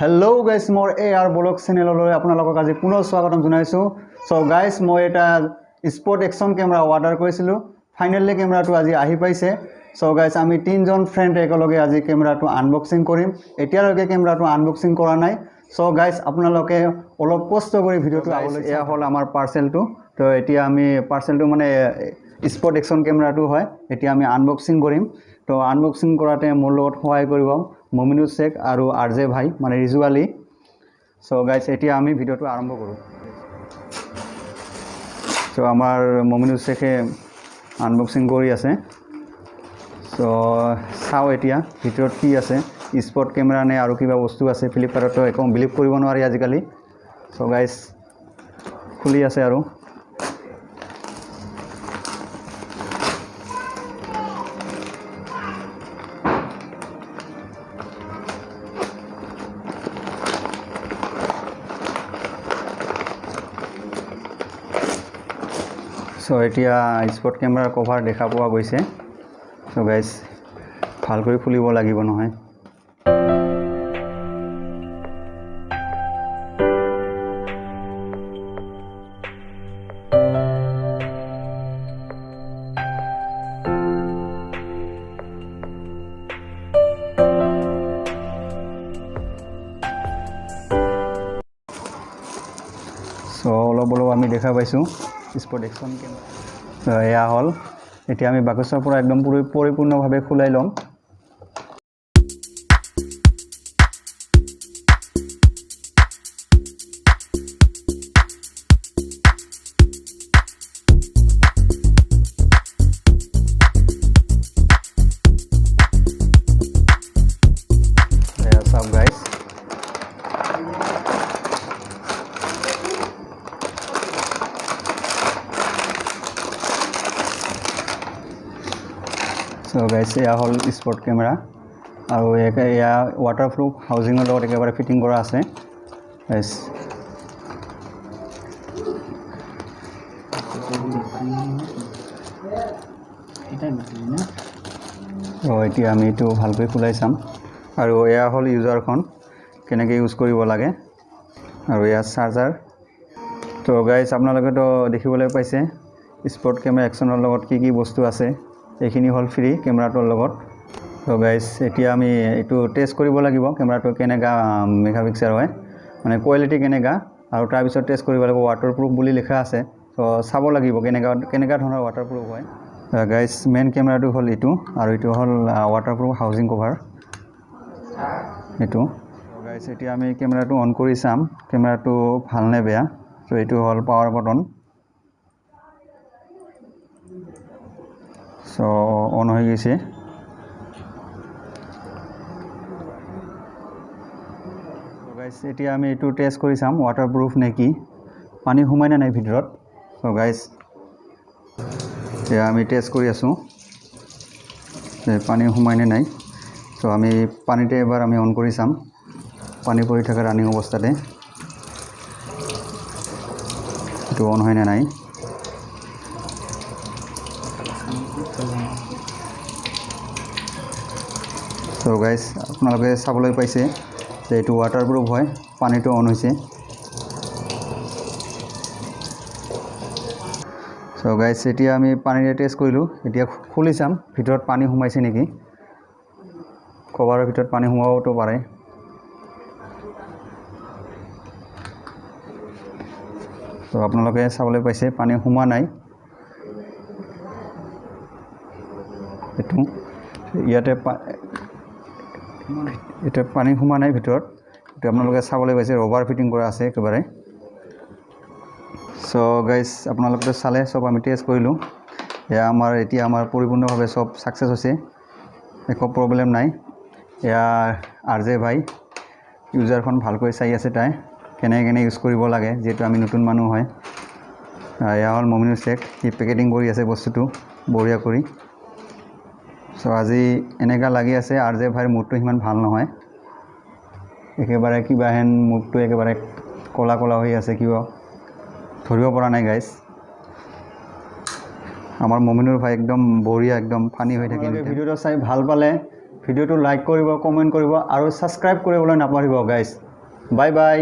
Hello guys मोर AR blog channel आपलोक आज पुनः स्वागतम जानाइছো। सो गाइस मैं एटा स्पोर्ट एक्शन कैमरा ऑर्डर करिसिलो फाइनली कैमराটো आज आहि पाइसे। सो गाइस आमी तीनजन फ्रेंड एकलगे आज कैमराটো आनबॉक्सिंग करिम। एतियालके कैमराটো आनबॉक्सिंग करा नाइ। सो गाइस आपनालोके अलप कष्ट करि भिडियोটো आगলৈ एया हल आमार पार्सेलটো। तो एतिया आमी पार्सेलটো माने स्पोर्ट एक्शन कैमराটো হয়। एतिया आमी आनबॉक्सिंग करिम। तो आनबॉक्सिंग कराते मोर লগত সহায় কৰিব মমিনুল শেখ আৰু আৰজে ভাই মানে ৰিজু আলী। सो गाइस एतिया आमी भिडियोটো आरम्भ करूँ। सो आमार ममिनुल शेखे आनबॉक्सिंग करि আছে। सो चाও एतिया भितৰত কি আছে स्पोर्ट कैमरा ने আৰু কিবা বস্তু আছে ফ্লিপকাৰ্টত একো বিলিভ কৰিব নোৱাৰি আজিকালি। सो गाइस খুলি আছে আৰু सो एटिया स्पोर्ट कैमरा कवर देखा पा गई। सो गाइस भालक खुलिब लगे নহয়। सो अलग अलग आमी देखा पाइছো स्पोर्ट एक्शन कैमरा। एया हल एतिया आमी बाकसर पर एकदम परिपूर्ण भावे खुलाई लम। एया सब गाइस सो गाइस एया हल स्पोर्ट कैमरा और एया वाटरप्रूफ हाउसिंगर লগত একেবারে ফিটিং করা আছে গাইস। তো এতিয়া আমি এটো ভালকৈ খুলাই চাম আৰু এয়া হল ইউজাৰখন কেনেকৈ ইউজ কৰিব লাগে আৰু এয়া চাৰ্জাৰ। তো গাইস আপোনালোকে তো দেখিবলৈ পাইছে স্পোर्ट कैमरा एक्शনৰ লগত কি বস্তু আছে। এইখিনি হল ফ্ৰী কেমেৰাটোৰ লগত। তো গাইস এতিয়া আমি এটো টেষ্ট কৰিব লাগিব কেমেৰাটো কেনেকা মেগাপিক্সেল হয় মানে কোৱালিটি কেনেকা আৰু তাৰ পিছত টেষ্ট কৰিব লাগিব। ওয়াটাৰপ্ৰুফ বুলি লিখা আছে। তো চাব লাগিব কেনেকা ধৰণৰ ওয়াটাৰপ্ৰুফ হয়। গাইস মেইন কেমেৰাটো হল এটো আৰু এটো হল ওয়াটাৰপ্ৰুফ হাউজিং কভাৰ এটো। গাইস এতিয়া আমি কেমেৰাটো অন কৰি চাম কেমেৰাটো ভাল নে বেয়া। তো এটো হল পাৱাৰ বাটন। सो ऑन हो गई। गाइस एटिया आमी एटू टेस्ट करि साम वाटरप्रूफ ने कि पानी हुमाय ना नाइ भितरत। सो गाइस एया आमी टेस्ट करि आसु जे पानी हुमाय ने नाइ। सो आमी पानीते एबार आमी ऑन करि साम पानी परि थाका रानिंग अवस्थाते एटू ऑन होय ना नाइ। तो गाइस आपनालोके चाবলৈ পাইছে যে এটো ওয়াটাৰপ্ৰুফ হয় পানীটো অন হৈছে। সো গাইস এতিয়া আমি পানীৰে টেষ্ট কৰিলো এতিয়া খুলি চাম ভিতৰত পানী সোমাইছে নেকি। কভাৰৰ ভিতৰত পানী সোমাবতো পাৰে। তো আপোনালোকে চাবলৈ পাইছে পানী সোমা নাই এটো ইয়াতে এটা পানী সোমা নাই ভিতৰত। এটা আপোনালোকে চাবলৈ পাইছে ৰবাৰ ফিটিং কৰা আছে একেবাৰে। সো গাইস আপোনালোকে চালে সব আমি টেষ্ট কৰিলো এয়া আমাৰ পৰিপূৰ্ণভাৱে সব সাকসেস হৈছে একো প্ৰবলেম নাই। এয়া আৰজে ভাই ইউজাৰখন ভালকৈ চাই আছে তাই কেনে ইউজ কৰিব লাগে যেটো আমি নতুন মানুহ হয়। এয়া হল মমিনুল শেখ কি পেকেটিং কৰি আছে বস্তুটো বঢ়িয়া কৰি। सो আজি এনেকা লাগি আছে আৰজে ভাইৰ মুডটো হিমান ভাল নহয় একেবাৰে কিবা হেন মুডটো একেবাৰে কলা কলা হৈ আছে কিবা ধৰিব পৰা নাই গাইস। আমার মমিনুর ভাই একদম বঢ়িয়া একদম ফানি হৈ থাকে। ভিডিওটো চাই ভাল পালে ভিডিওটো লাইক কৰিব, কমেন্ট কৰিব আৰু সাবস্ক্ৰাইব কৰিবলৈ নাপাহৰিব গাইস। Bye bye.